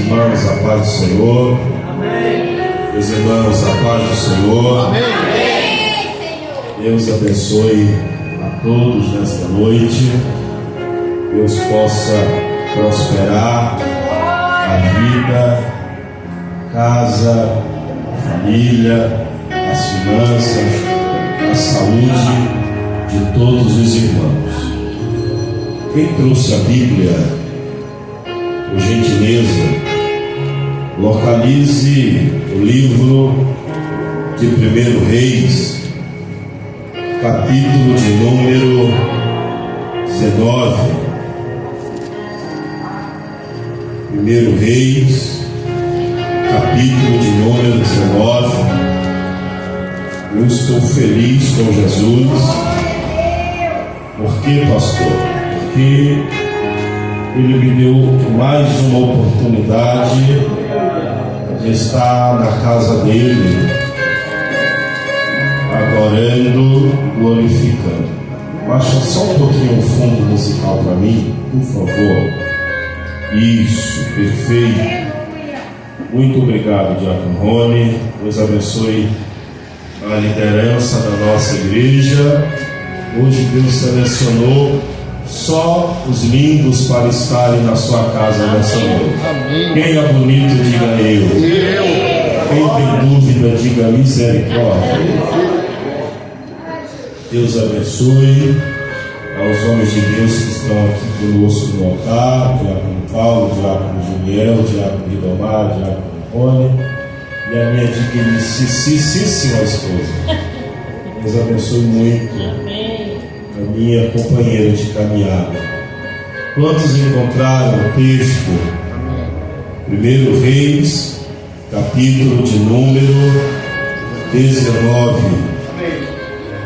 irmãos, a paz do Senhor. Amém. Meus irmãos, a paz do Senhor. Amém. Deus abençoe a todos nesta noite. Deus possa prosperar a vida, a casa, a família, as finanças, a saúde de todos os irmãos. Quem trouxe a Bíblia, por gentileza, localize o livro de 1 Reis, capítulo de número 19. 1 Reis, capítulo de número 19. Eu estou feliz com Jesus. Por quê, pastor? Porque Ele me deu mais uma oportunidade de estar na casa dele, adorando, glorificando. Baixa só um pouquinho o fundo musical para mim, por favor. Isso, perfeito. Muito obrigado, Diácono Rony. Deus abençoe a liderança da nossa igreja. Hoje Deus selecionou só os lindos para estarem na sua casa nessa noite. Quem é bonito, diga eu. Quem tem dúvida, diga misericórdia. Deus abençoe aos homens de Deus que estão aqui conosco no altar, Diácono Paulo, Diácono Juniel, Diácono Ridomar, Diácono Rony e a minha digníssima esposa. Deus abençoe muito a minha companheira de caminhada. Quantos encontraram o texto? 1 Reis, capítulo de número 19.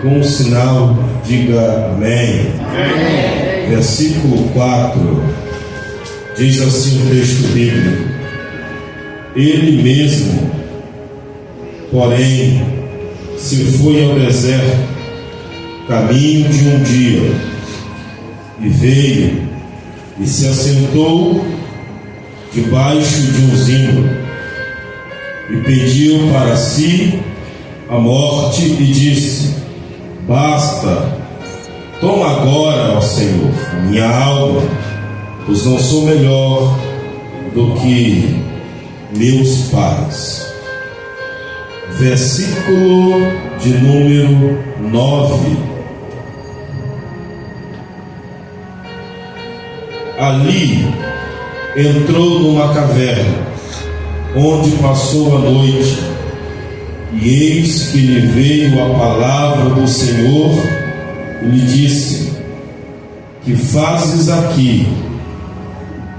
Com um sinal, diga amém. Versículo 4 diz assim o texto bíblico: Ele mesmo, porém, se foi ao deserto, caminho de um dia, e veio e se assentou debaixo de um zimbro, e pediu para si a morte, e disse: Basta, toma agora, ó Senhor, a minha alma, pois não sou melhor do que meus pais. Versículo de número 9. Ali entrou numa caverna, onde passou a noite, e eis que lhe veio a palavra do Senhor e lhe disse: Que fazes aqui,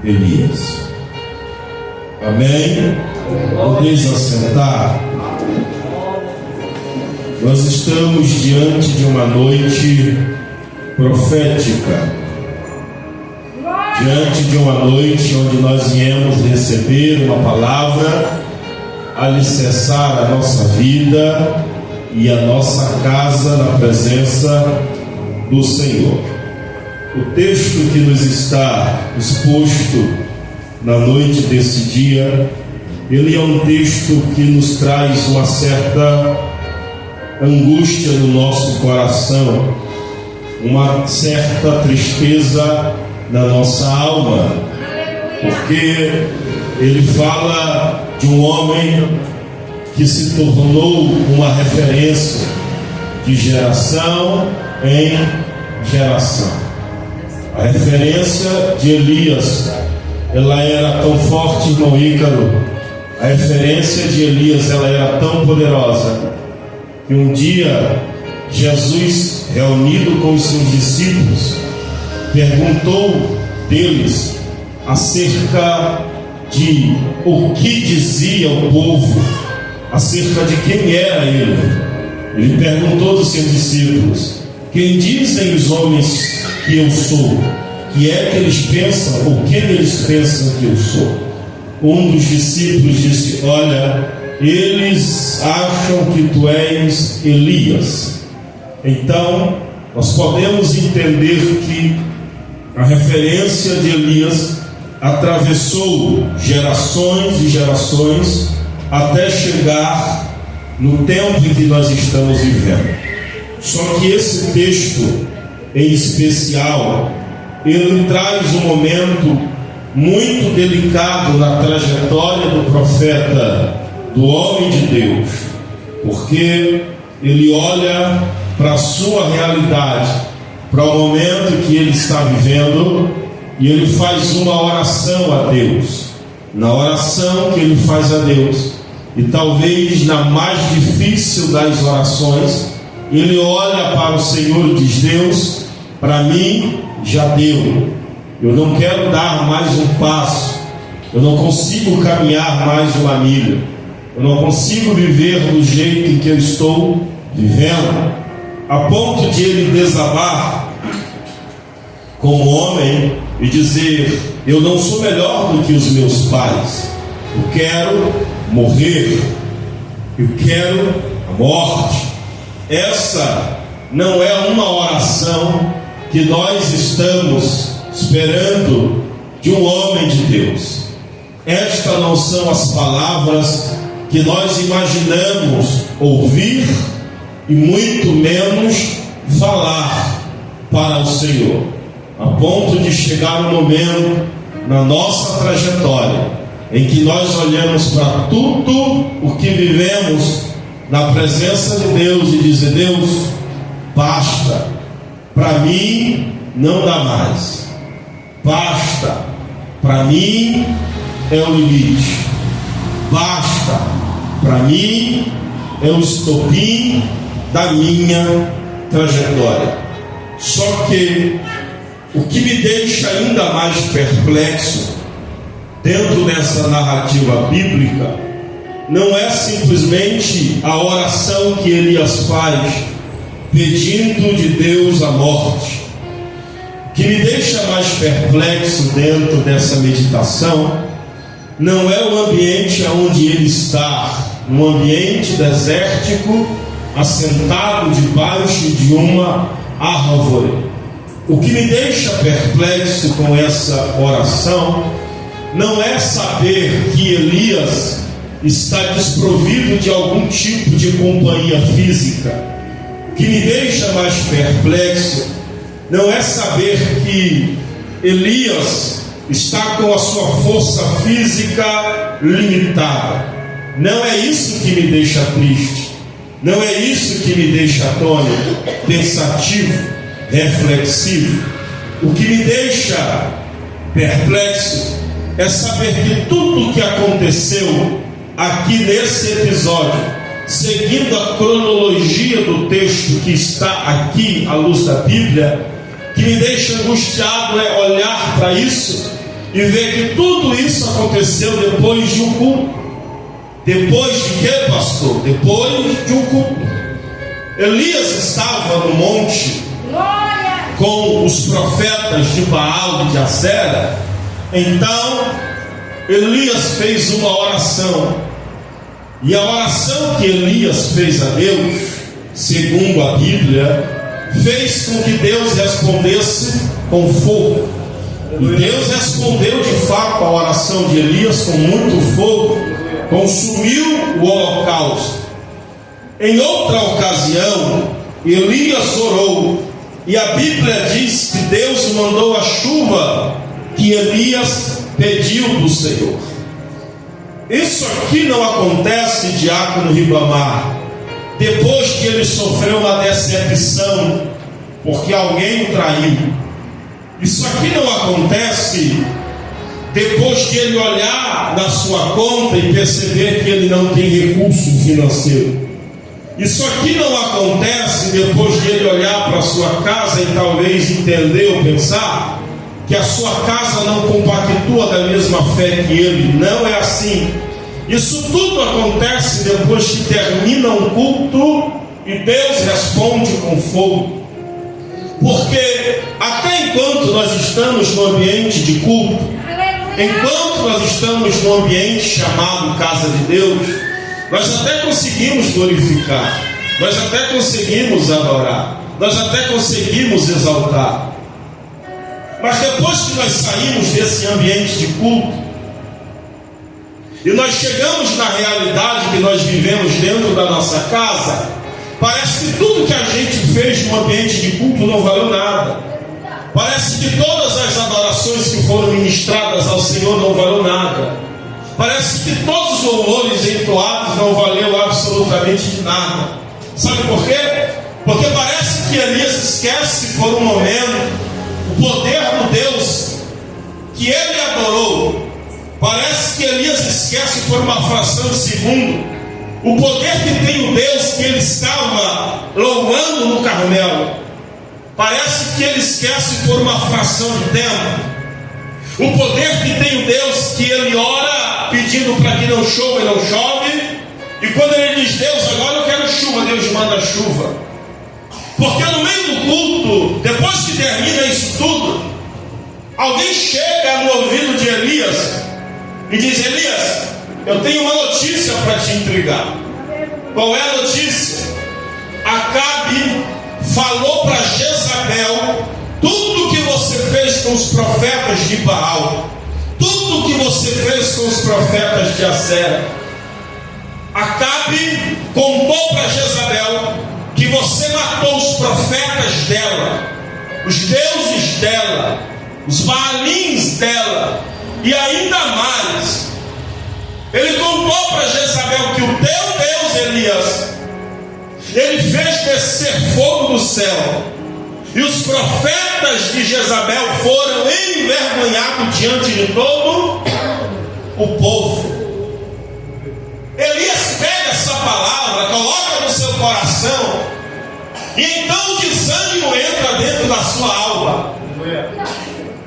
Elias? Amém? Podeis assentar? Nós estamos diante de uma noite profética, diante de uma noite onde nós viemos receber uma palavra, alicerçar a nossa vida e a nossa casa na presença do Senhor. O texto que nos está exposto na noite desse dia, ele é um texto que nos traz uma certa angústia no nosso coração, uma certa tristeza na nossa alma, porque ele fala de um homem que se tornou uma referência de geração em geração. A referência de Elias, ela era tão forte, irmão Ícaro. A referência de Elias, ela era tão poderosa, que um dia Jesus, reunido com os seus discípulos, perguntou deles acerca de o que dizia o povo, acerca de quem era ele. Ele perguntou dos seus discípulos: quem dizem os homens que eu sou? Que é que eles pensam? O que eles pensam que eu sou? Um dos discípulos disse: olha, eles acham que tu és Elias. Então nós podemos entender que a referência de Elias atravessou gerações e gerações até chegar no tempo em que nós estamos vivendo. Só que esse texto em especial, ele traz um momento muito delicado na trajetória do profeta, do homem de Deus, porque ele olha para a sua realidade, para o momento que ele está vivendo, e ele faz uma oração a Deus. Na oração que ele faz a Deus, e talvez na mais difícil das orações, ele olha para o Senhor e diz: Deus, para mim já deu, eu não quero dar mais um passo, eu não consigo caminhar mais uma milha, eu não consigo viver do jeito em que eu estou vivendo, a ponto de ele desabar como homem e dizer: eu não sou melhor do que os meus pais, eu quero morrer, eu quero a morte. Essa não é uma oração que nós estamos esperando de um homem de Deus. Estas não são as palavras que nós imaginamos ouvir e muito menos falar para o Senhor, a ponto de chegar um momento na nossa trajetória em que nós olhamos para tudo o que vivemos na presença de Deus e dizer: Deus, basta, para mim não dá mais, basta, para mim é o limite, basta, para mim é o estopim da minha trajetória. Só que o que me deixa ainda mais perplexo dentro dessa narrativa bíblica não é simplesmente a oração que Elias faz pedindo de Deus a morte. O que me deixa mais perplexo dentro dessa meditação não é o ambiente onde ele está, um ambiente desértico, assentado debaixo de uma árvore. O que me deixa perplexo com essa oração não é saber que Elias está desprovido de algum tipo de companhia física. O que me deixa mais perplexo não é saber que Elias está com a sua força física limitada. Não é isso que me deixa triste, não é isso que me deixa atônito, pensativo, reflexivo. O que me deixa perplexo é saber que tudo o que aconteceu aqui nesse episódio, seguindo a cronologia do texto que está aqui à luz da Bíblia, que me deixa angustiado é olhar para isso e ver que tudo isso aconteceu depois de um culto. Depois de quê, pastor? Depois de um culto. Elias estava no monte com os profetas de Baal e de Acera. Então Elias fez uma oração, e a oração que Elias fez a Deus, segundo a Bíblia, fez com que Deus respondesse com fogo. E Deus respondeu de fato a oração de Elias com muito fogo, consumiu o holocausto. Em outra ocasião, Elias orou, e a Bíblia diz que Deus mandou a chuva que Elias pediu do Senhor. Isso aqui não acontece, diácono Ribamar, depois que ele sofreu uma decepção porque alguém o traiu. Isso aqui não acontece depois que ele olhar na sua conta e perceber que ele não tem recurso financeiro. Isso aqui não acontece depois de ele olhar para a sua casa e talvez entender ou pensar que a sua casa não compactua da mesma fé que ele. Não é assim. Isso tudo acontece depois que termina um culto e Deus responde com fogo. Porque até enquanto nós estamos no ambiente de culto, enquanto nós estamos no ambiente chamado casa de Deus, nós até conseguimos glorificar, nós até conseguimos adorar, nós até conseguimos exaltar. Mas depois que nós saímos desse ambiente de culto, e nós chegamos na realidade que nós vivemos dentro da nossa casa, parece que tudo que a gente fez no ambiente de culto não valeu nada. Parece que todas as adorações que foram ministradas ao Senhor não valeu nada. Parece que todos os louvores entoados não valeu absolutamente de nada. Sabe por quê? Porque parece que Elias esquece por um momento o poder do Deus que ele adorou. Parece que Elias esquece por uma fração de segundo o poder que tem o Deus que ele estava louvando no Carmelo. Parece que ele esquece por uma fração de tempo o poder que tem o Deus que ele ora pedindo para que não chova e não chove. E quando ele diz: Deus, agora eu quero chuva, Deus manda chuva. Porque no meio do culto, depois que termina isso tudo, alguém chega no ouvido de Elias e diz: Elias, eu tenho uma notícia para te entregar. Qual é a notícia? Acabe falou para Jezabel tudo que você fez com os profetas de Baal, tudo que você fez com os profetas de Acera. Acabe contou para Jezabel que você matou os profetas dela, os deuses dela, os baalins dela, e ainda mais, ele contou para Jezabel que o teu Deus, Elias, ele fez descer fogo do céu, e os profetas de Jezabel foram envergonhados diante de todo o povo. Elias pega essa palavra, coloca no seu coração, e então o desânimo entra dentro da sua alma.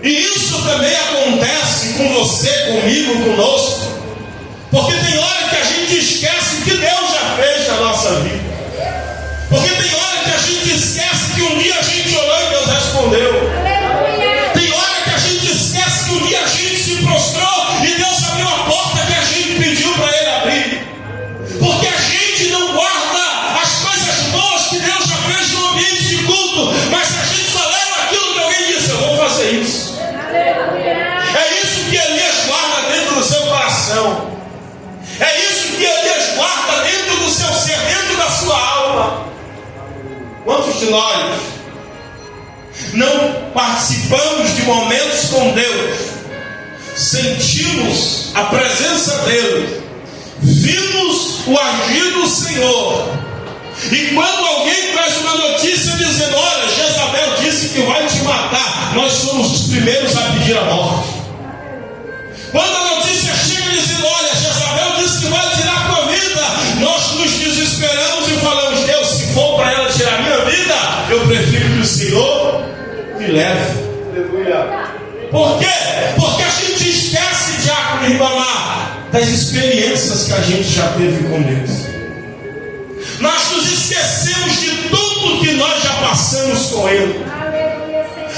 E isso também acontece com você, comigo, conosco, porque tem hora que a gente esquece o que Deus já fez na nossa vida. Porque tem hora que a gente esquece que um dia a gente orou e Deus respondeu. Tem hora que a gente esquece que um dia a gente se prostrou e Deus abriu a porta que a gente pediu para Ele abrir. Porque a gente não guarda as coisas boas que Deus já fez no ambiente de culto, mas a gente só leva aquilo que alguém disse: eu vou fazer isso. É isso que Elias guarda dentro do seu coração. É isso que Elias guarda dentro do seu ser, dentro da sua alma. Quantos de nós não participamos de momentos com Deus, sentimos a presença dele, vimos o agir do Senhor, e quando alguém traz uma notícia dizendo: olha, Jezabel disse que vai te matar, nós somos os primeiros a pedir a morte. Quando a notícia chega dizendo: olha, Jezabel disse que vai tirar a tua vida, nós nos desesperamos e falamos: Deus, se for para ela tirar a minha vida, eu prefiro que o Senhor me leve. Por quê? Porque a gente esquece, Diácono Ribamar, das experiências que a gente já teve com Deus. Nós nos esquecemos de tudo que nós já passamos com Ele.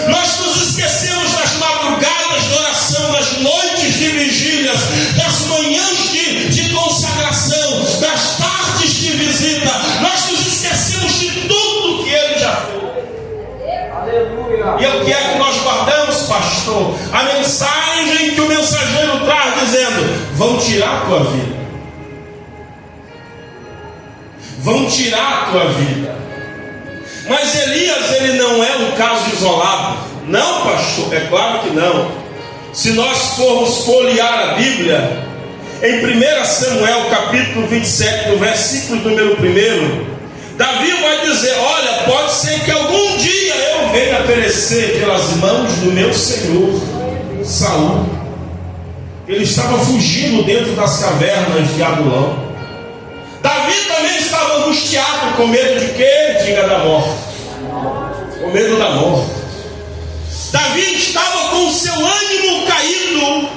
Nós nos esquecemos das madrugadas de oração, das noites de vigílias, das manhãs de consagração, das tardes de visita. Nós nos esquecemos de tudo que Ele já fez. Aleluia. E o que é que nós guardamos, pastor? A mensagem que o mensageiro traz dizendo: vão tirar a tua vida. Vão tirar a tua vida. Mas Elias, ele não é um caso isolado. Não, pastor, é claro que não. Se nós formos folhear a Bíblia, em 1 Samuel capítulo 27, no versículo número 1, Davi vai dizer: olha, pode ser que algum dia eu venha perecer pelas mãos do meu senhor Saul. Ele estava fugindo dentro das cavernas de Adulão. Davi também estava angustiado, com medo de quê? Diga, da morte. Com medo da morte. Davi estava com o seu ânimo caído,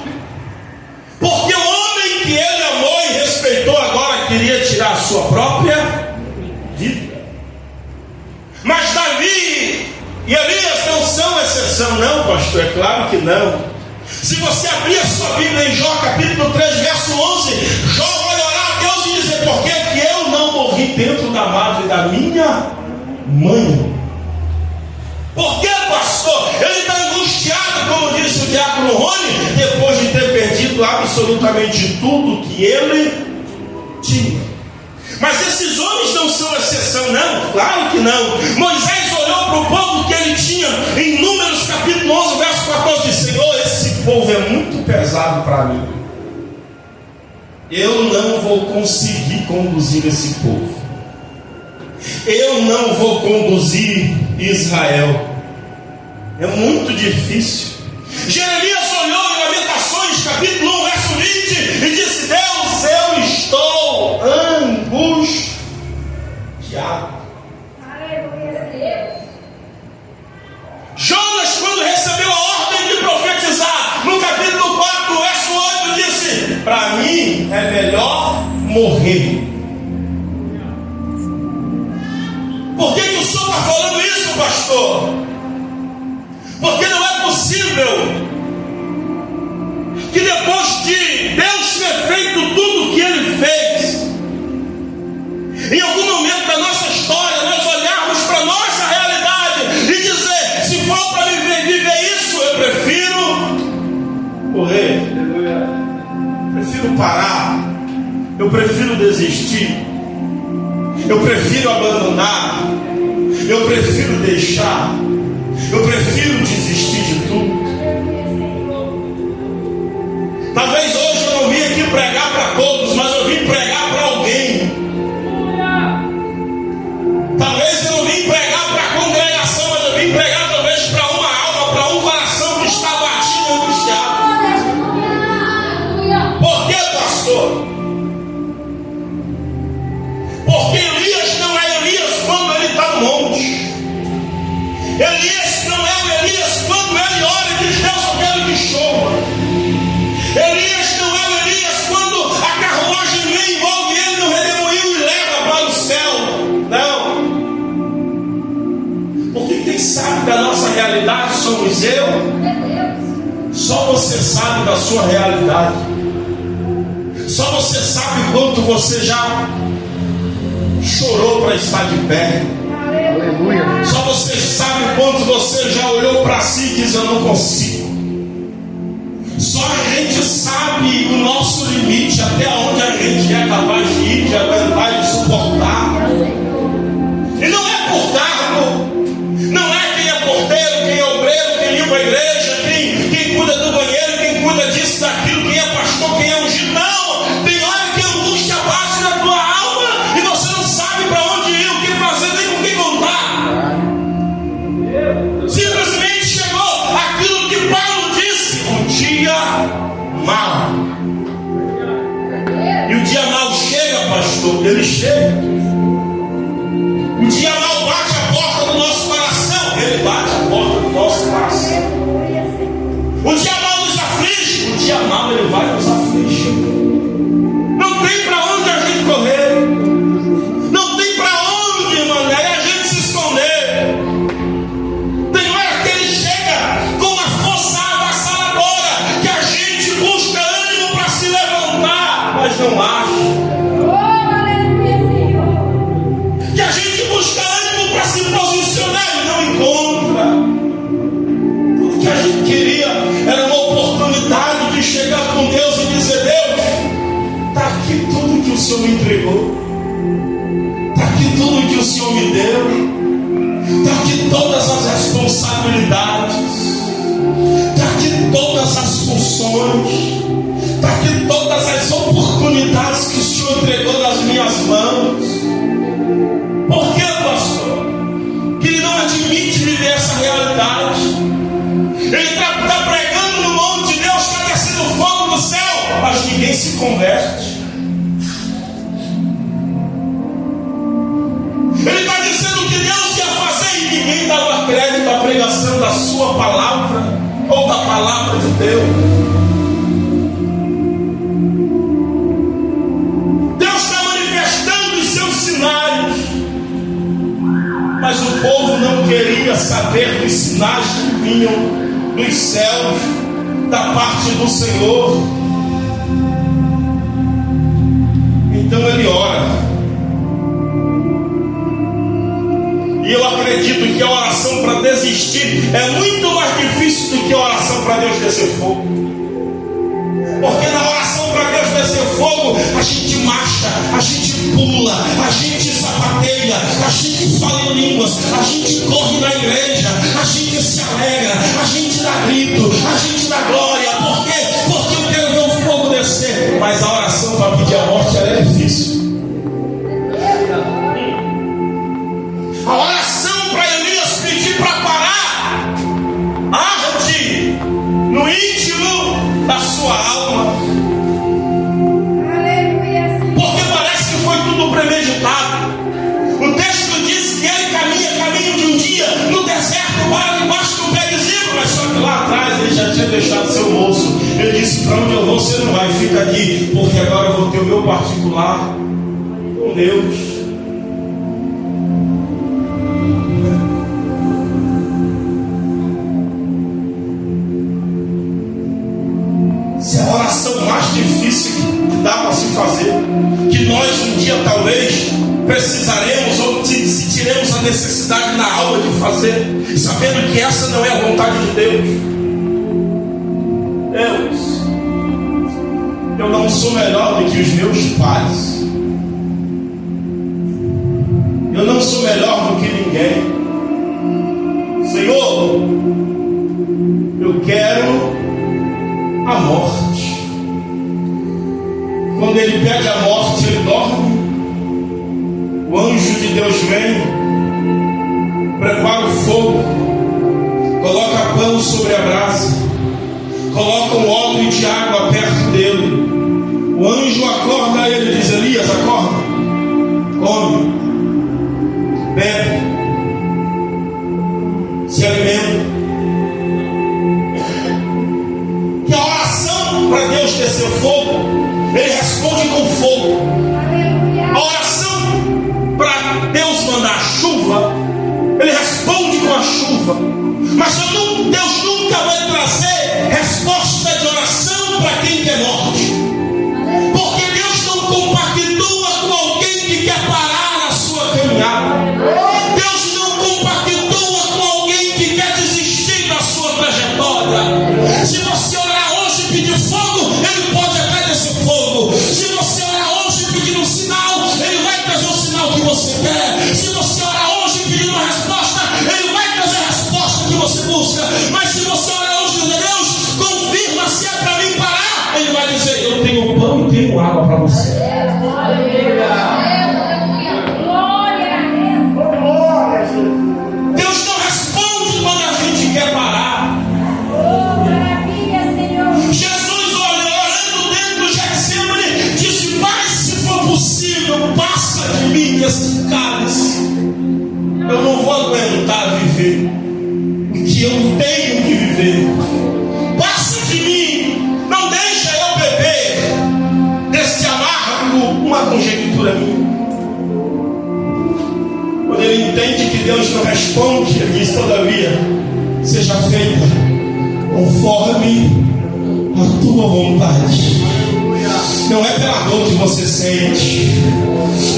porque o homem que ele amou e respeitou agora queria tirar a sua própria vida. Mas Davi e Elias não são exceção, não, pastor, é claro que não. Se você abrir a sua Bíblia em Jó capítulo 3, verso 11, Jó vai orar a Deus e dizer: por que que eu não morri dentro da madre da minha mãe? Por que, pastor? Ele está angustiado, como disse o diácono Rony, depois de ter perdido absolutamente tudo que ele tinha. Mas esses homens não são exceção, não? Claro que não. Moisés olhou para o povo que ele tinha em Números capítulo 11, verso 14, disse: Senhor, esse povo é muito pesado para mim. Eu não vou conseguir conduzir esse povo. Eu não vou conduzir Israel. É muito difícil. Jeremias olhou em Lamentações, capítulo 1, verso 20, e disse: Deus, eu estou angustiado. Jonas, quando recebeu a ordem de profetizar, no capítulo 4, verso 8, disse: para mim é melhor morrer. Por que o senhor está falando isso, pastor? Porque não é possível que depois de Deus ter feito tudo o que Ele fez, em algum momento da nossa história, nós olharmos para a nossa realidade e dizer: se for para viver isso, eu prefiro morrer, prefiro parar, eu prefiro desistir, eu prefiro abandonar, eu prefiro deixar, eu prefiro desistir de tudo. Talvez hoje eu não vim aqui pregar para todos, mas eu vim pregar para alguém. Talvez eu não vim pregar para a congregação, mas eu vim pregar talvez para uma alma, para um coração que está batido e angustiado. Por que, pastor? Porque Elias não é Elias quando ele está no monte. Elias não é o Elias quando ele ora e diz: Deus, eu quero que chova. Elias não é o Elias quando a carruagem vem, envolve ele no redemoinho e leva para o céu. Não. Porque quem sabe da nossa realidade somos eu. Só você sabe da sua realidade. Só você sabe quanto você já chorou para estar de pé. Aleluia. Só você sabe quanto você já olhou para si e diz: eu não consigo. Só a gente sabe o nosso limite, até onde a gente é capaz de ir, de aguentar e de suportar. E não é por cargo, não é quem é porteiro, quem é obreiro, quem limpa a igreja, quem cuida do banheiro, quem cuida disso, daquilo, quem é pastor, quem é ungido. Não! Tem hora que a angústia bate na tua alma e você não sabe para onde ir, o que fazer, nem com quem contar. Simplesmente chegou aquilo que Paulo disse: um dia mau. E o dia mau chega, pastor, ele chega. O dia mau bate a porta do nosso coração, ele bate a porta do nosso coração. O dia mau nos aflige, o dia mau ele vai nos afligir. Não tem para onde a gente correr, não tem para onde, mano, é a gente se esconder. Tem hora que ele chega com uma força avassaladora que a gente busca ânimo para se levantar, mas não acha. Que a gente busca ânimo para se posicionar e não encontra. Tudo que a gente queria era uma oportunidade de chegar com Deus e dizer: Deus, está aqui tudo que o Senhor me entregou, está aqui tudo que o Senhor me deu, está aqui todas as responsabilidades, está aqui todas as funções, está aqui todas as oportunidades que o Senhor entregou nas minhas mãos. Por que, pastor? Que ele não admite viver essa realidade. Ele está pregando no monte de Deus, está descendo fogo do céu, mas ninguém se converte. Ele está dizendo que Deus ia fazer e ninguém dava crédito à pregação da sua palavra ou da palavra de Deus. Deus está manifestando os seus sinais, mas o povo não queria saber dos sinais que vinham dos céus, da parte do Senhor. Então ele ora. E E eu acredito que a oração para desistir é muito mais difícil do que a oração para Deus descer fogo. Porque na oração para Deus descer fogo, a gente marcha, a gente pula, a gente sapateia, a gente fala em línguas, a gente corre na igreja, a gente se alegra, a gente dá grito, a gente dá glória. Por quê? Porque eu quero ver o fogo descer. Mas a oração para pedir a morte, ela é difícil. A oração para Elias pedir para parar arde no íntimo da sua alma. Porque parece que foi tudo premeditado. O texto diz que ele caminho de um dia no deserto, para debaixo do pé de zimbro. Mas só que lá atrás ele já tinha deixado seu moço. Ele disse: para onde eu vou você não vai, fica aqui, porque agora eu vou ter o meu particular com Deus. Se a oração mais difícil que dá para se fazer, que nós um dia talvez precisaremos, ou se tiremos a necessidade na alma de fazer, sabendo que essa não é a vontade de Deus. Deus, eu não sou melhor do que os meus pais, eu não sou melhor do que ninguém. Senhor, eu quero a morte. Quando ele pede a morte, ele dorme. O anjo de Deus vem, prepara o fogo, coloca pão sobre a brasa, coloca um odre de água perto dele. O anjo acorda ele e diz: Elias, acorda, come, bebe, se alimenta. Que a oração para Deus descer fogo, ele responde com fogo. A oração para Deus mandar chuva, ele responde com a chuva. Mas Deus nunca vai trazer resposta de oração para quem quer morte, porque Deus não compactua com alguém que quer parar a sua caminhada. Deus não compactua com alguém que quer desistir da sua trajetória. Se você orar hoje e pedir fogo, ele pode até descer fogo. Se você orar hoje e pedir um sinal, ele vai trazer o sinal que você quer. Se você orar hoje e pedir uma resposta, ele vai trazer a resposta que você busca. Mas se você orar hoje e dizer: Deus, confirma se é para mim parar, ele vai dizer: eu tenho pão e tenho água para você. Deus não responde quando a gente quer parar. Jesus, orando dentro do Getsemane, disse: Pai, se for possível, passa de mim esse cálice. Eu não vou aguentar viver o que eu tenho que viver. Passa de mim, não deixa eu beber desse amargo. Uma conjectura minha. Quando ele entende que Deus não responde, ele diz: todavia, seja feita conforme a tua vontade. Não é pela dor que você sente,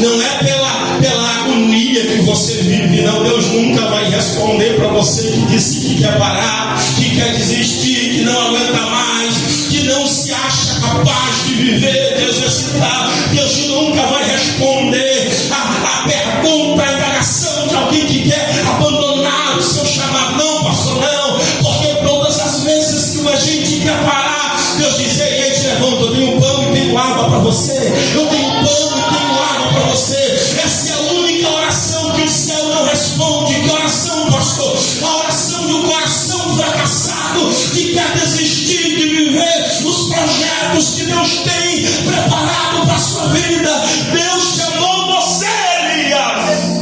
não é pela agonia que você vive, não. Deus nunca vai responder para você que disse que quer parar, que quer desistir, que não aguenta mais, que não se acha capaz de viver, de exercitar. Deus nunca vai responder a pergunta, a indagação de alguém que quer abandonar o seu chamado. Não, pastor, não, porque todas as vezes que a gente quer parar, Deus diz: ei, te levanta, eu tenho pão e tenho água para você. Eu tenho pão e tenho água para você. Essa é a única oração que o céu não responde. Que oração, pastor? A oração de um coração fracassado que quer desistir de viver os projetos que Deus tem preparado para a sua vida. Deus chamou você, Elias.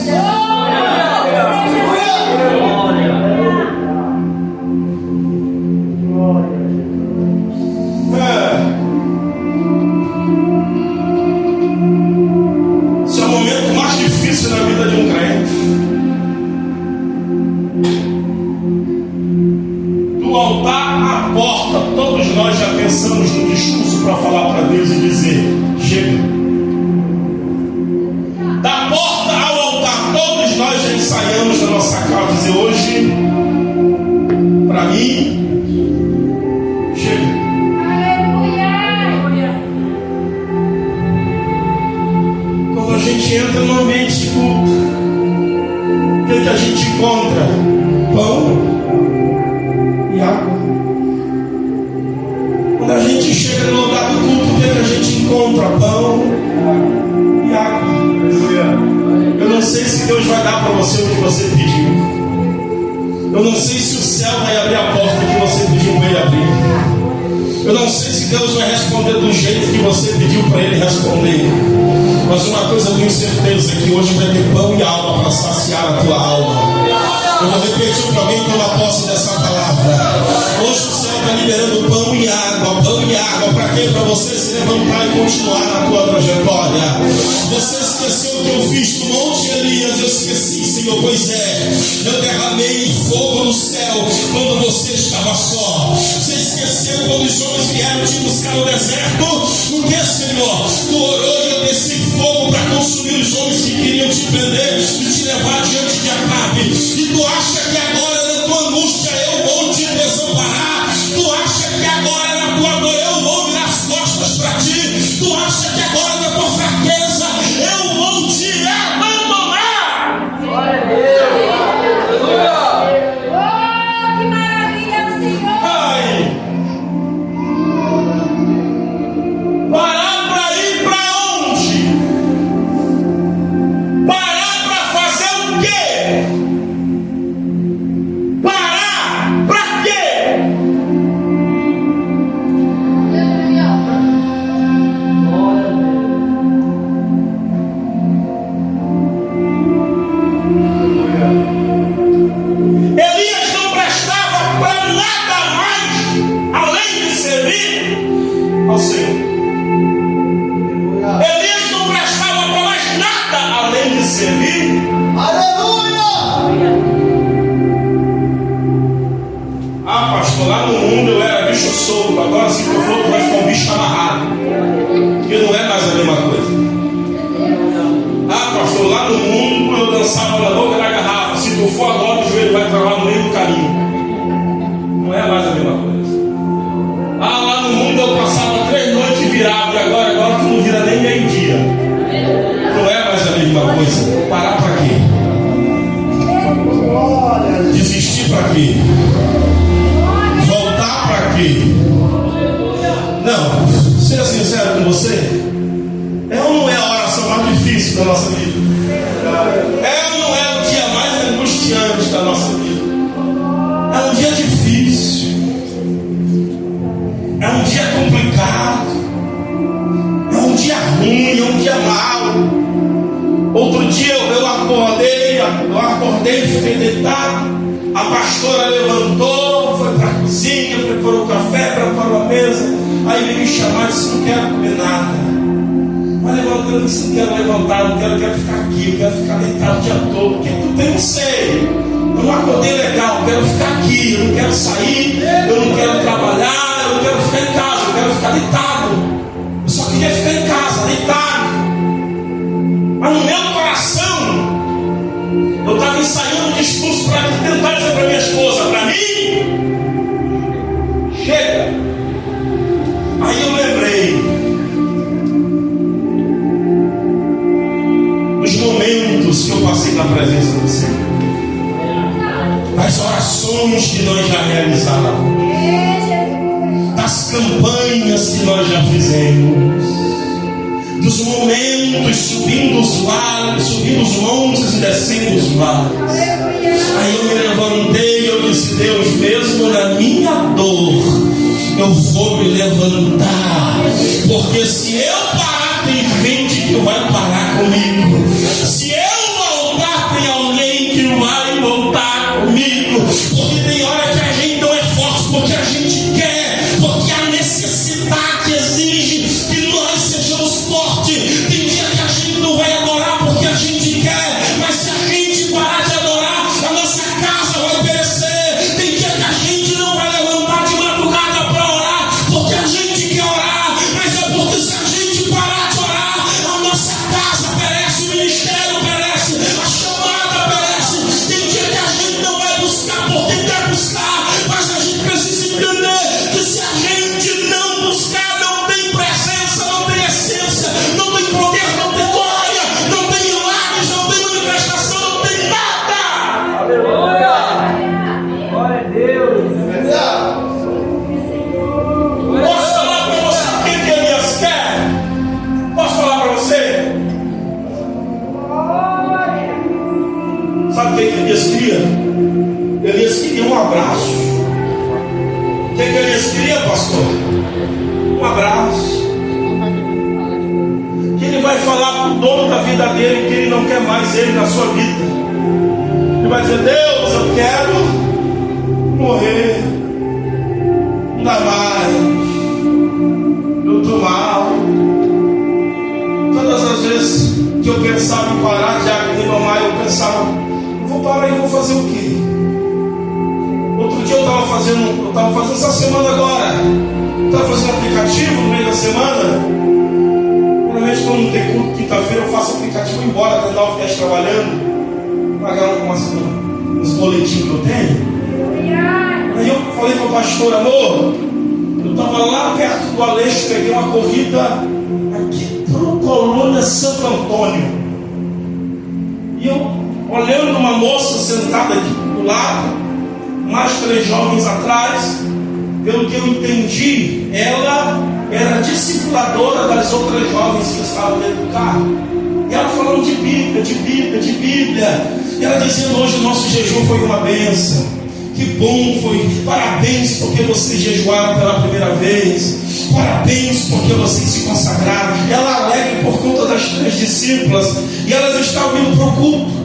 Esse é o momento mais difícil na vida de um crente. Do altar à porta, todos nós já pensamos no discurso para falar para Deus e dizer: chega. Da porta ao altar, todos nós já saiamos da nossa casa e dizer: hoje, para mim, chega. Quando a gente entra no ambiente de culto, o que a gente encontra? Pão e água. Quando a gente chega no lugar do culto, o que a gente encontra? Pão e água. Eu não sei se Deus vai dar para você o que você pediu. Eu não sei se o céu vai abrir a porta que você pediu para ele abrir. Eu não sei se Deus vai responder do jeito que você pediu para ele responder. Mas uma coisa eu tenho certeza: que hoje vai ter pão e alma para saciar a tua alma. Eu vou repetir para alguém tomar posse dessa palavra. Hoje o céu está liberando pão e água. Pão e água para quê? Para você se levantar e continuar na tua trajetória. Você esqueceu o que eu fiz no Monte Elias? Eu esqueci, Senhor, pois é. Eu derramei fogo no céu quando você estava só. Você esqueceu quando os homens vieram te buscar no deserto? Por que, Senhor? Tu orou e eu desci fogo para consumir os homens que queriam te prender e te levar diante de Acabe. E tu acha que agora na tua angústia eu vou te desamparar? Tu acha que agora na tua dor eu vou virar as costas para ti? Tu acha que agora na tua fraqueza eu vou te abandonar? Glória a Deus! Oh, que maravilha, Senhor! Ai! Parar para ir para onde? Parar para fazer o quê? Parar para quê? Elias não prestava para nada mais além de servir ao Senhor. Elias não prestava para mais nada além de servir. Ah, pastor, lá no mundo eu era bicho solto, agora se eu for, tu vai ficar um bicho amarrado, porque não é mais a mesma coisa. Ah, pastor, lá no mundo eu dançava na boca da garrafa, se tu for agora o joelho vai travar no meio do caminho. Não é mais a mesma coisa. Ah, lá no mundo eu passava 3 noites virado, e agora tu não vira nem meio-dia. Não é mais a mesma coisa. Parar para quê? Desistir para quê? Voltar para quê? Não, ser sincero com você, é ou não é a oração mais difícil da nossa vida? É ou não é o dia mais angustiante da nossa vida? É um dia difícil, é um dia complicado, é um dia ruim, é um dia mau. Outro dia eu acordei, fiquei deitado. A pastora levantou, foi para a cozinha, preparou o café, preparou a mesa. Aí veio me chamar e disse: não quero comer nada. Mas levantando, eu disse: não quero levantar, não quero, quero ficar aqui, eu quero ficar deitado o dia todo. O que tu tem? Não sei. Eu não acordei legal, eu quero ficar aqui, eu não quero sair, eu não quero trabalhar, eu não quero ficar em casa, eu quero ficar deitado. Eu só queria ficar em casa, deitado. Mas no meu coração, eu estava ensaiando um discurso para tentar dizer para minha esposa: para mim, chega. Aí eu lembrei dos momentos que eu passei na presença do Senhor, das orações que nós já realizávamos, das campanhas que nós já fizemos, dos momentos subindo os vales, subindo os montes e descendo os vales. Aí eu me levantei e eu disse: Deus, mesmo na minha dor, eu vou me levantar, porque se eu parar, tem gente que vai parar comigo. Se eu voltar, tem alguém que vai voltar comigo. Porque tem hora que a gente não é forte porque a gente quer, porque a necessidade exige que nós sejamos fortes. Tem dia que a gente não vai adorar porque a gente quer, mas se a gente parar de adorar, a nossa casa vai perecer. Tem dia que a gente não vai levantar de madrugada para orar porque a gente quer orar, mas é porque se a gente parar de orar, a nossa casa perece, o ministério pastor? Um abraço. Que ele vai falar para o dono da vida dele que ele não quer mais ele na sua vida. Ele vai dizer: Deus, eu quero morrer. Não dá mais. Eu estou mal. Todas as vezes que eu pensava em parar de agrimar, eu pensava: eu vou parar e vou fazer o quê? Outro dia eu estava fazendo essa semana agora. Estava fazendo um aplicativo no meio da semana. Normalmente quando não tem culto quinta-feira eu faço o aplicativo embora, tentar o que trabalhando, pagar uns boletins que eu tenho. Aí eu falei para o pastor: amor, eu estava lá perto do Aleixo, peguei uma corrida aqui para Colônia Santo Antônio. E eu olhando uma moça sentada aqui do lado, mais 3 jovens atrás, pelo que eu entendi, ela era discipuladora das outras jovens que estavam dentro do carro. E ela falando de Bíblia, de Bíblia, de Bíblia. E ela dizendo: hoje o nosso jejum foi uma bênção. Que bom foi. Parabéns porque vocês jejuaram pela primeira vez. Parabéns porque vocês se consagraram. Ela alegre por conta das 3 discípulas. E elas estavam indo para o culto.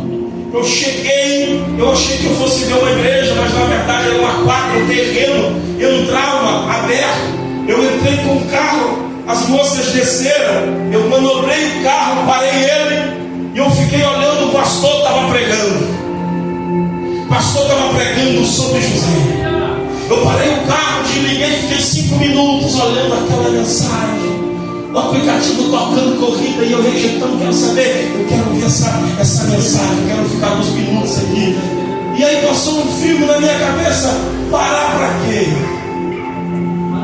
Eu cheguei, eu achei que eu fosse ver uma igreja, mas na verdade era uma quadra, um terreno. Eu entrava aberto. Eu entrei com o carro, as moças desceram, eu manobrei o carro, parei ele, e eu fiquei olhando. O pastor estava pregando. O pastor estava pregando sobre José. Eu parei o carro, desliguei, fiquei 5 minutos olhando aquela mensagem. O aplicativo tocando corrida e eu rejeitando, quero saber, eu quero ver essa mensagem, eu quero ficar uns minutos aqui. E aí passou um filme na minha cabeça: parar para quê?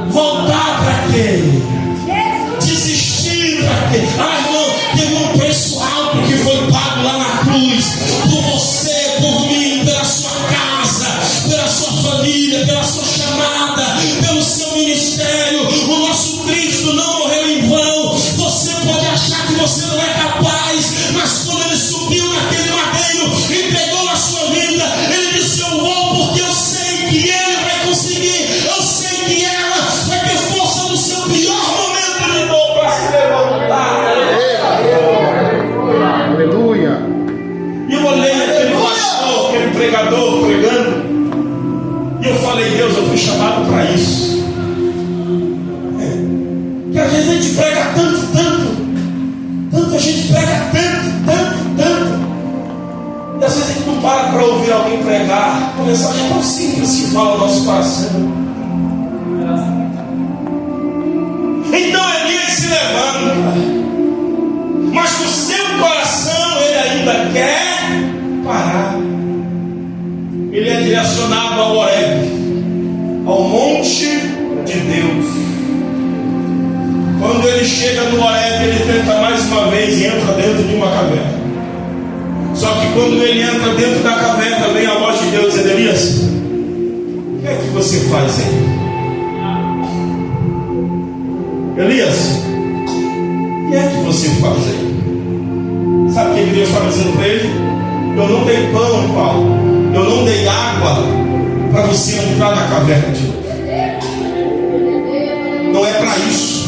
Voltar para quê? Desistir para quê? Ah, irmão, teve um preço alto que foi pago lá na cruz, por você, por mim, pela sua casa, pela sua família, pela sua chamada, pelo seu ministério. O nosso Cristo não morreu em vão. Você pode achar que você não é capaz, mas quando ele subiu naquele madeiro e pegou a sua vida, ele disse: eu vou porque eu sei que ele vai conseguir. Eu sei que ela vai ter força no seu pior momento de dor para se levantar. Aleluia. E eu olhei aquele pastor, aquele pregador pregando, e eu falei: Deus, eu fui chamado para isso. Que às vezes a gente prega tanto, a gente prega tanto, e às vezes a gente não para ouvir alguém pregar. Uma mensagem tão simples que fala o nosso coração. Então Elias se levanta, mas no seu coração ele ainda quer parar. Ele é direcionado ao Horebe, ao monte de Deus. Quando ele chega no Horebe, ele tenta mais uma vez e entra dentro de uma caverna. Só que quando ele entra dentro da caverna, vem a voz de Deus: Elias, o que é que você faz aí? Elias, o que é que você faz aí? Sabe o que Deus está dizendo para ele? Eu não dei pão, Paulo. Eu não dei água para você entrar na caverna de novo. Não é para isso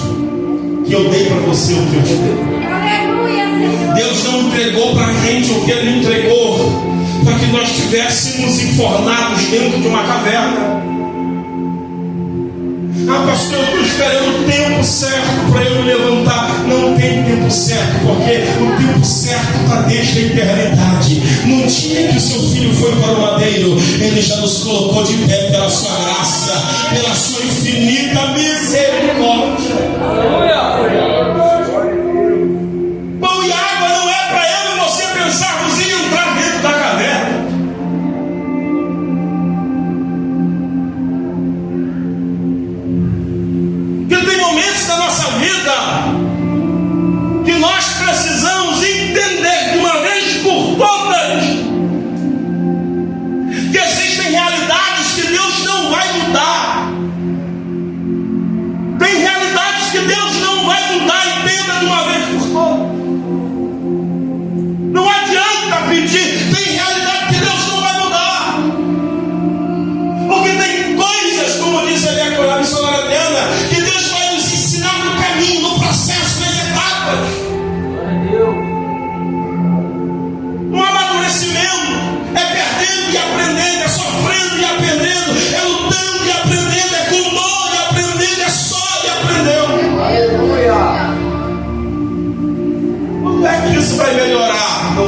que eu dei para você o que eu te dei. Aleluia, Senhor. Deus não entregou para a gente o que Ele entregou para que nós estivéssemos enfornados dentro de uma caverna. Ah, pastor, eu estou esperando o tempo certo para eu me levantar. Não tem tempo certo, porque o tempo certo está desde a eternidade. No dia que o seu filho foi para o madeiro, ele já nos colocou de pé pela sua graça, pela sua infinita misericórdia. Pão e água não é para eu e você pensarmos em entrar dentro da caverna. Porque tem momentos da nossa vida que nós precisamos entender de uma vez por todas que existem realidades que Deus não vai mudar. Tem realidades que Deus não vai mudar, entenda de uma vez por todas. Não adianta pedir, tem realidade que Deus não vai mudar. Porque tem coisas, como disse ali a missionária Adriana,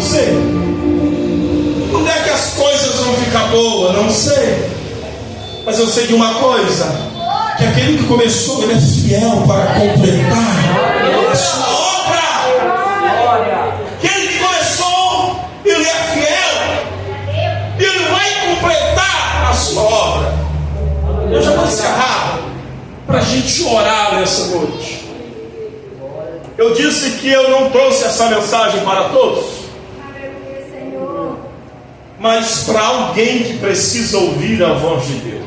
sei. Quando é que as coisas vão ficar boas? Não sei. Mas eu sei de uma coisa, que aquele que começou, ele é fiel para completar a sua obra. Aquele que começou, ele é fiel. Ele vai completar a sua obra. Eu já vou encerrar para a gente orar nessa noite. Eu disse que eu não trouxe essa mensagem para todos, mas para alguém que precisa ouvir a voz de Deus.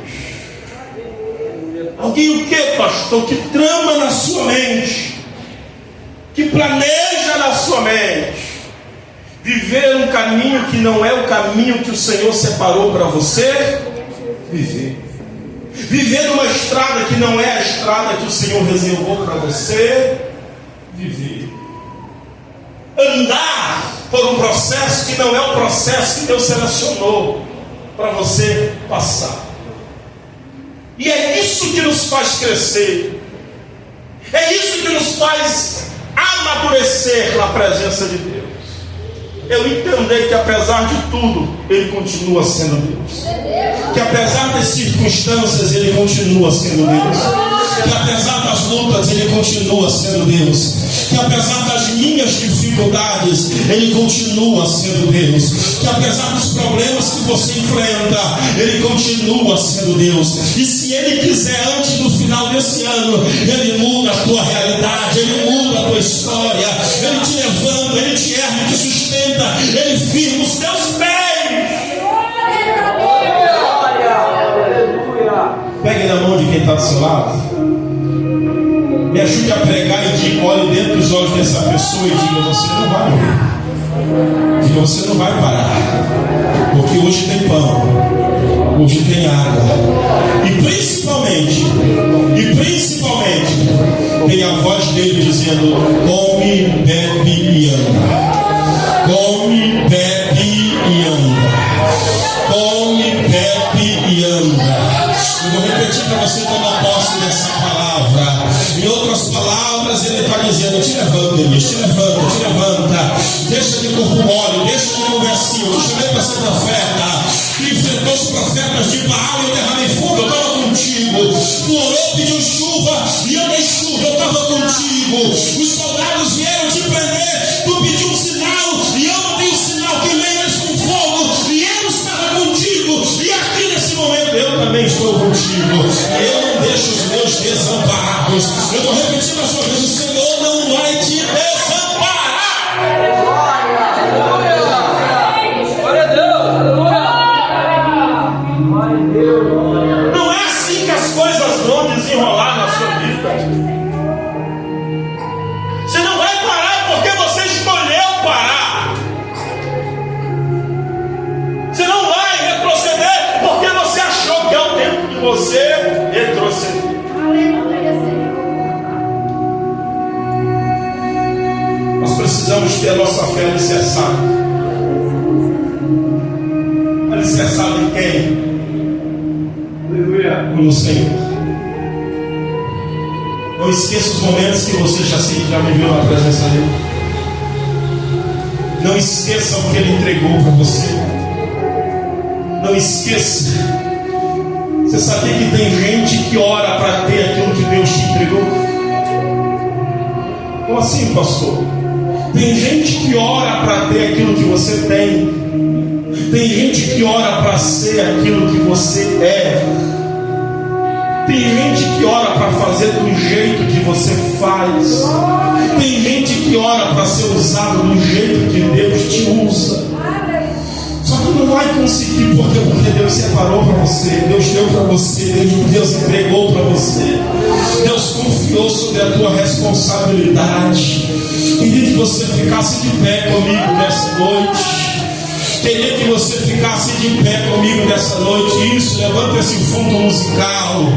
Alguém o que, pastor? Que trama na sua mente, que planeja na sua mente viver um caminho que não é o caminho que o Senhor separou para você viver numa estrada que não é a estrada que o Senhor reservou para você viver, andar por um processo que não é o processo que Deus selecionou para você passar. E é isso que nos faz crescer, é isso que nos faz amadurecer na presença de Deus. Eu entender que apesar de tudo, Ele continua sendo Deus, que apesar das circunstâncias, Ele continua sendo Deus, que apesar das lutas, Ele continua sendo Deus, que apesar das minhas dificuldades, Ele continua sendo Deus, que apesar dos problemas que você enfrenta, Ele continua sendo Deus. E se Ele quiser, antes do final desse ano, Ele muda a tua realidade, Ele muda a tua história, Ele te levanta, Ele te ergue, te sustenta, Ele firma os teus pés. Pegue na mão de quem está do seu lado, me ajude a pregar e diga, olhe dentro dos olhos dessa pessoa e diga: você não vai morrer, diga: você não vai parar, porque hoje tem pão, hoje tem água, e principalmente tem a voz dele dizendo: come, bebe e anda, come, bebe e anda, come, bebe e anda. Eu vou repetir para você tomar posse dessa palavra. Em outras palavras, ele está dizendo: te levanta, Elias, te levanta. Deixa de corpo mole, deixa de conversinho. Eu chamei para ser profeta, que enfrentou os profetas de Baal e eu derramei fogo, eu estava contigo. Tu orou, pediu chuva e eu dei chuva, eu estava contigo. Os soldados vieram te prender, tu pediu um sinal e eu não dei o sinal, que veio eles com fogo e eu estava contigo. E aqui nesse momento eu também estou contigo. Eu não deixo os meus desamparados. Eu vou repetir mais uma vez: o Senhor não vai te desamparar. Glória a Deus. Não é assim que as coisas vão desenrolar na sua vida. Você não vai parar porque você escolheu parar. Você não vai retroceder porque você achou que é o tempo de você retroceder. Nós precisamos ter a nossa fé alicerçada. Alicerçada em quem? No Senhor. Não esqueça os momentos que você já viveu na presença dele. Não esqueça o que ele entregou para você. Não esqueça. Você sabia que tem gente que ora para ter aquilo que Deus te entregou? Como assim, pastor? Tem gente que ora para ter aquilo que você tem. Tem gente que ora para ser aquilo que você é. Tem gente que ora para fazer do jeito que você faz. Tem gente que ora para ser usado do jeito que Deus te usa. Só que não vai conseguir porque Deus separou para você, Deus deu para você, Deus entregou para você, Deus confiou sobre a tua responsabilidade. Queria que você ficasse de pé comigo nessa noite. Queria que você ficasse de pé comigo nessa noite. Isso, levanta esse fundo musical.